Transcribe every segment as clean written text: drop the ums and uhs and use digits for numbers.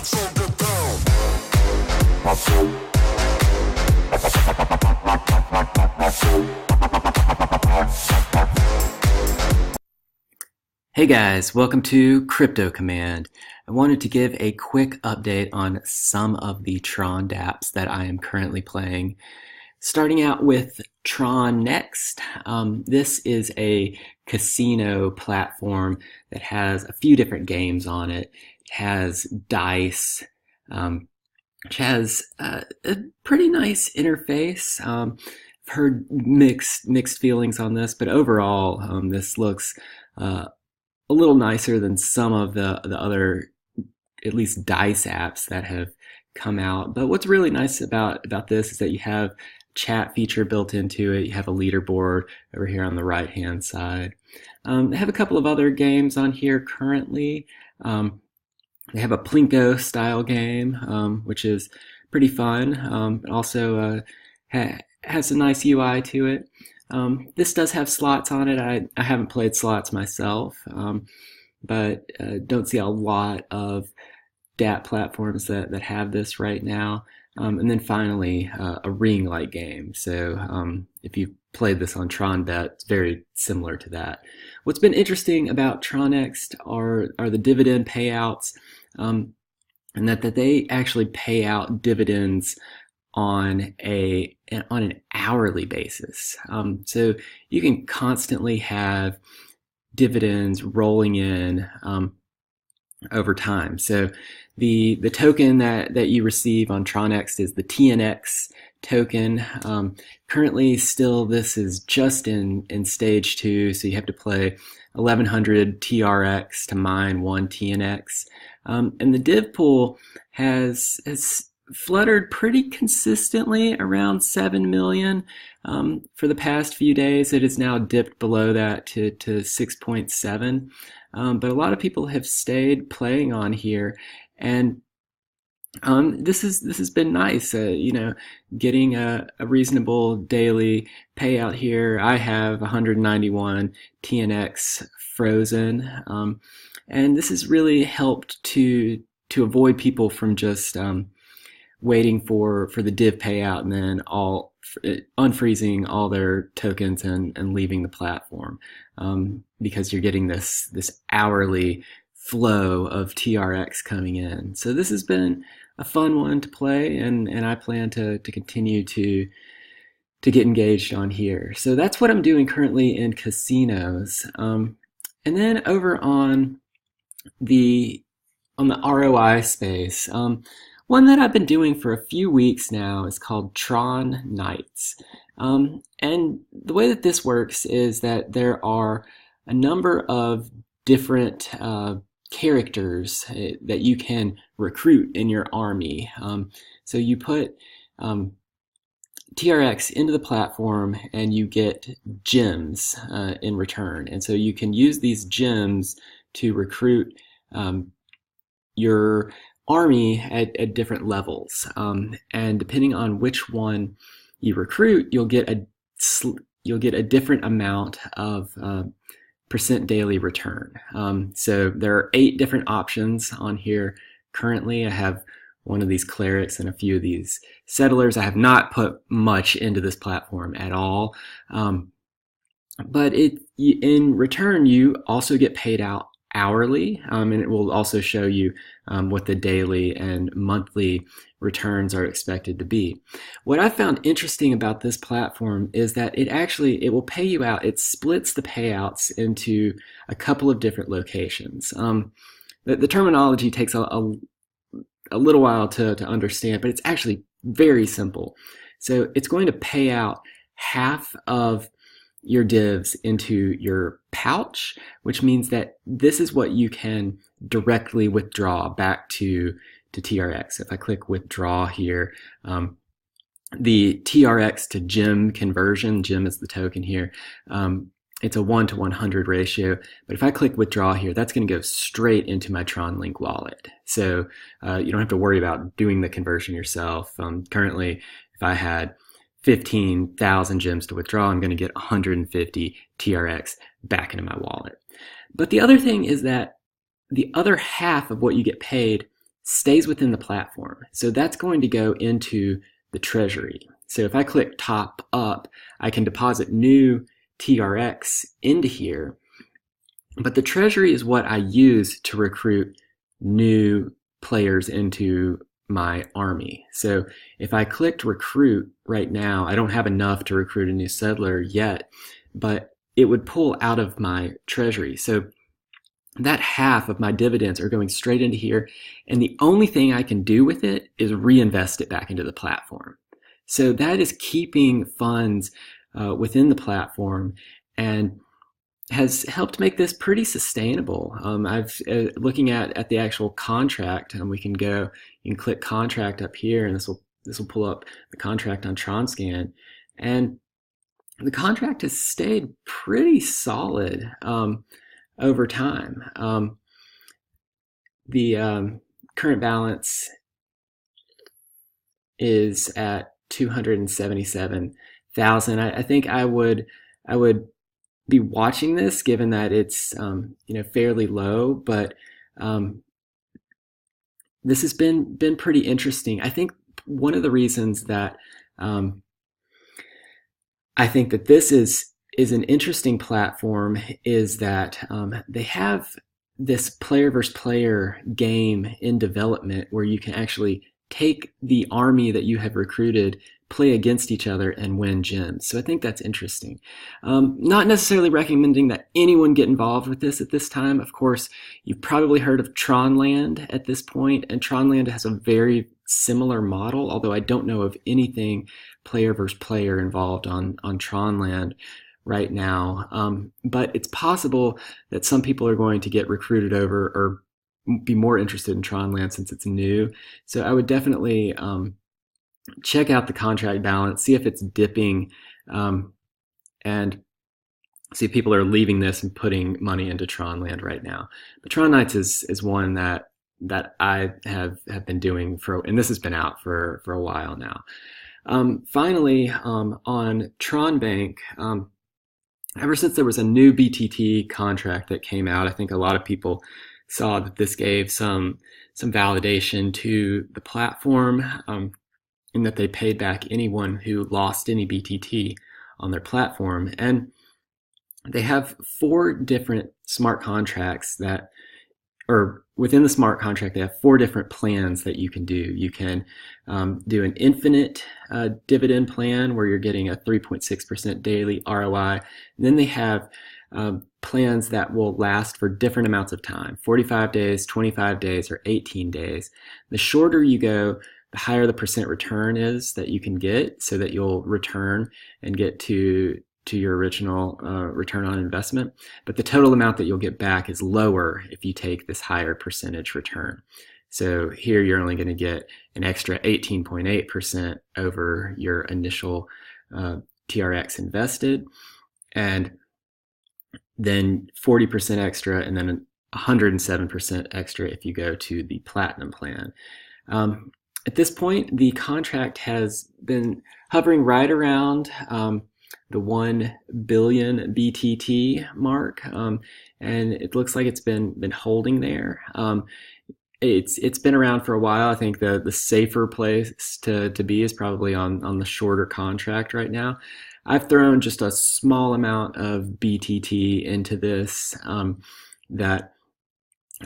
Hey guys, welcome to Crypto Command. I wanted to give a quick update on some of the Tron dApps that I am currently playing. Starting out with Tronext. This is a casino platform that has a few different games on it. It has dice, which has a pretty nice interface. I've heard mixed feelings on this, but overall, this looks a little nicer than some of the other, at least dice apps that have come out. But what's really nice about this is that you have a chat feature built into it. You have a leaderboard over here on the right hand side. They have a couple of other games on here currently. They have a Plinko style game, which is pretty fun. It also has a nice UI to it. This does have slots on it. I haven't played slots myself, but don't see a lot of dApp platforms that have this right now. And then finally, a ring-like game. So if you played this on TronBet, it's very similar to that. What's been interesting about Tronext are the dividend payouts, and that they actually pay out dividends on an hourly basis. So you can constantly have dividends rolling in over time. So the token that you receive on Tronext is the TNX token. Currently still this is just in stage 2, so you have to play 1100 TRX to mine 1 TNX. And the div pool has fluttered pretty consistently around 7 million. For the past few days, it has now dipped below that to 6.7. But a lot of people have stayed playing on here, and this has been nice. Getting a reasonable daily payout here. I have 191 TNX frozen, and this has really helped to avoid people from just waiting for the div payout and then unfreezing all their tokens and leaving the platform, because you're getting this hourly flow of TRX coming in. So this has been a fun one to play, and I plan to continue to get engaged on here. So that's what I'm doing currently in casinos. And then over on the ROI space, one that I've been doing for a few weeks now is called Tron Nights. And the way that this works is that there are a number of different characters that you can recruit in your army. So you put TRX into the platform and you get gems in return. And so you can use these gems to recruit your army at different levels, and depending on which one you recruit, you'll get a different amount of percent daily return. So there are 8 different options on here currently. I have one of these clerics and a few of these settlers. I have not put much into this platform at all, but in return you also get paid out hourly, and it will also show you what the daily and monthly returns are expected to be. What I found interesting about this platform is that it will pay you out. It splits the payouts into a couple of different locations. The terminology takes a little while to understand, but it's actually very simple. So it's going to pay out half of your divs into your pouch, which means that this is what you can directly withdraw back to TRX. If I click withdraw here, the TRX to gem conversion, gem is the token here, it's a 1:100 ratio, but if I click withdraw here, that's going to go straight into my TronLink wallet. So you don't have to worry about doing the conversion yourself. Currently, if I had 15,000 gems to withdraw, I'm going to get 150 TRX back into my wallet. But the other thing is that the other half of what you get paid stays within the platform. So that's going to go into the treasury. So if I click top up, I can deposit new TRX into here. But the treasury is what I use to recruit new players into my army. So if I clicked recruit right now, I don't have enough to recruit a new settler yet, but it would pull out of my treasury. So that half of my dividends are going straight into here, and the only thing I can do with it is reinvest it back into the platform. So that is keeping funds within the platform and has helped make this pretty sustainable. I've looking at the actual contract, and we can go. You can click contract up here, and this will pull up the contract on TronScan, and the contract has stayed pretty solid over time. The current balance is at 277,000. I think I would be watching this, given that it's fairly low, but this has been pretty interesting. I think one of the reasons that I think that this is an interesting platform is that they have this player versus player game in development where you can actually take the army that you have recruited, play against each other, and win gems. So I think that's interesting. Not necessarily recommending that anyone get involved with this at this time. Of course, you've probably heard of Tronland at this point, and Tronland has a very similar model, although I don't know of anything player versus player involved on Tronland right now. But it's possible that some people are going to get recruited over or be more interested in Tronland since it's new. So I would definitely check out the contract balance, see if it's dipping, and see if people are leaving this and putting money into Tronland right now. But Tron Knights is one that I have been doing and this has been out for a while now. Finally, on Tron Bank, ever since there was a new BTT contract that came out, I think a lot of people saw that this gave some validation to the platform, in that they paid back anyone who lost any BTT on their platform. And they have 4 different smart contracts or within the smart contract, they have 4 different plans that you can do. You can do an infinite dividend plan where you're getting a 3.6% daily ROI. And then they have plans that will last for different amounts of time, 45 days, 25 days, or 18 days. The shorter you go, the higher the percent return is that you can get, so that you'll return and get to your original return on investment. But the total amount that you'll get back is lower if you take this higher percentage return. So here you're only going to get an extra 18.8% over your initial TRX invested, and then 40% extra, and then 107% extra if you go to the platinum plan. At this point, the contract has been hovering right around the 1 billion BTT mark, and it looks like it's been holding there. It's been around for a while. I think the safer place to be is probably on the shorter contract right now. I've thrown just a small amount of BTT into this that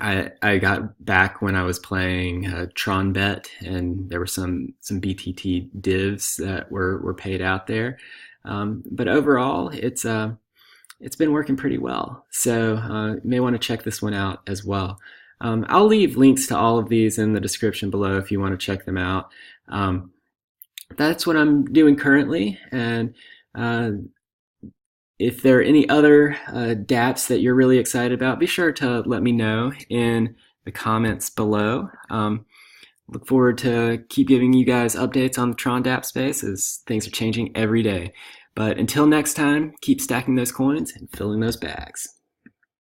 I got back when I was playing TronBet, and there were some BTT divs that were paid out there. But overall, it's been working pretty well. So you may want to check this one out as well. I'll leave links to all of these in the description below if you want to check them out. That's what I'm doing currently, and if there are any other dApps that you're really excited about, be sure to let me know in the comments below. Look forward to keep giving you guys updates on the Tron dApp space as things are changing every day. But until next time, keep stacking those coins and filling those bags.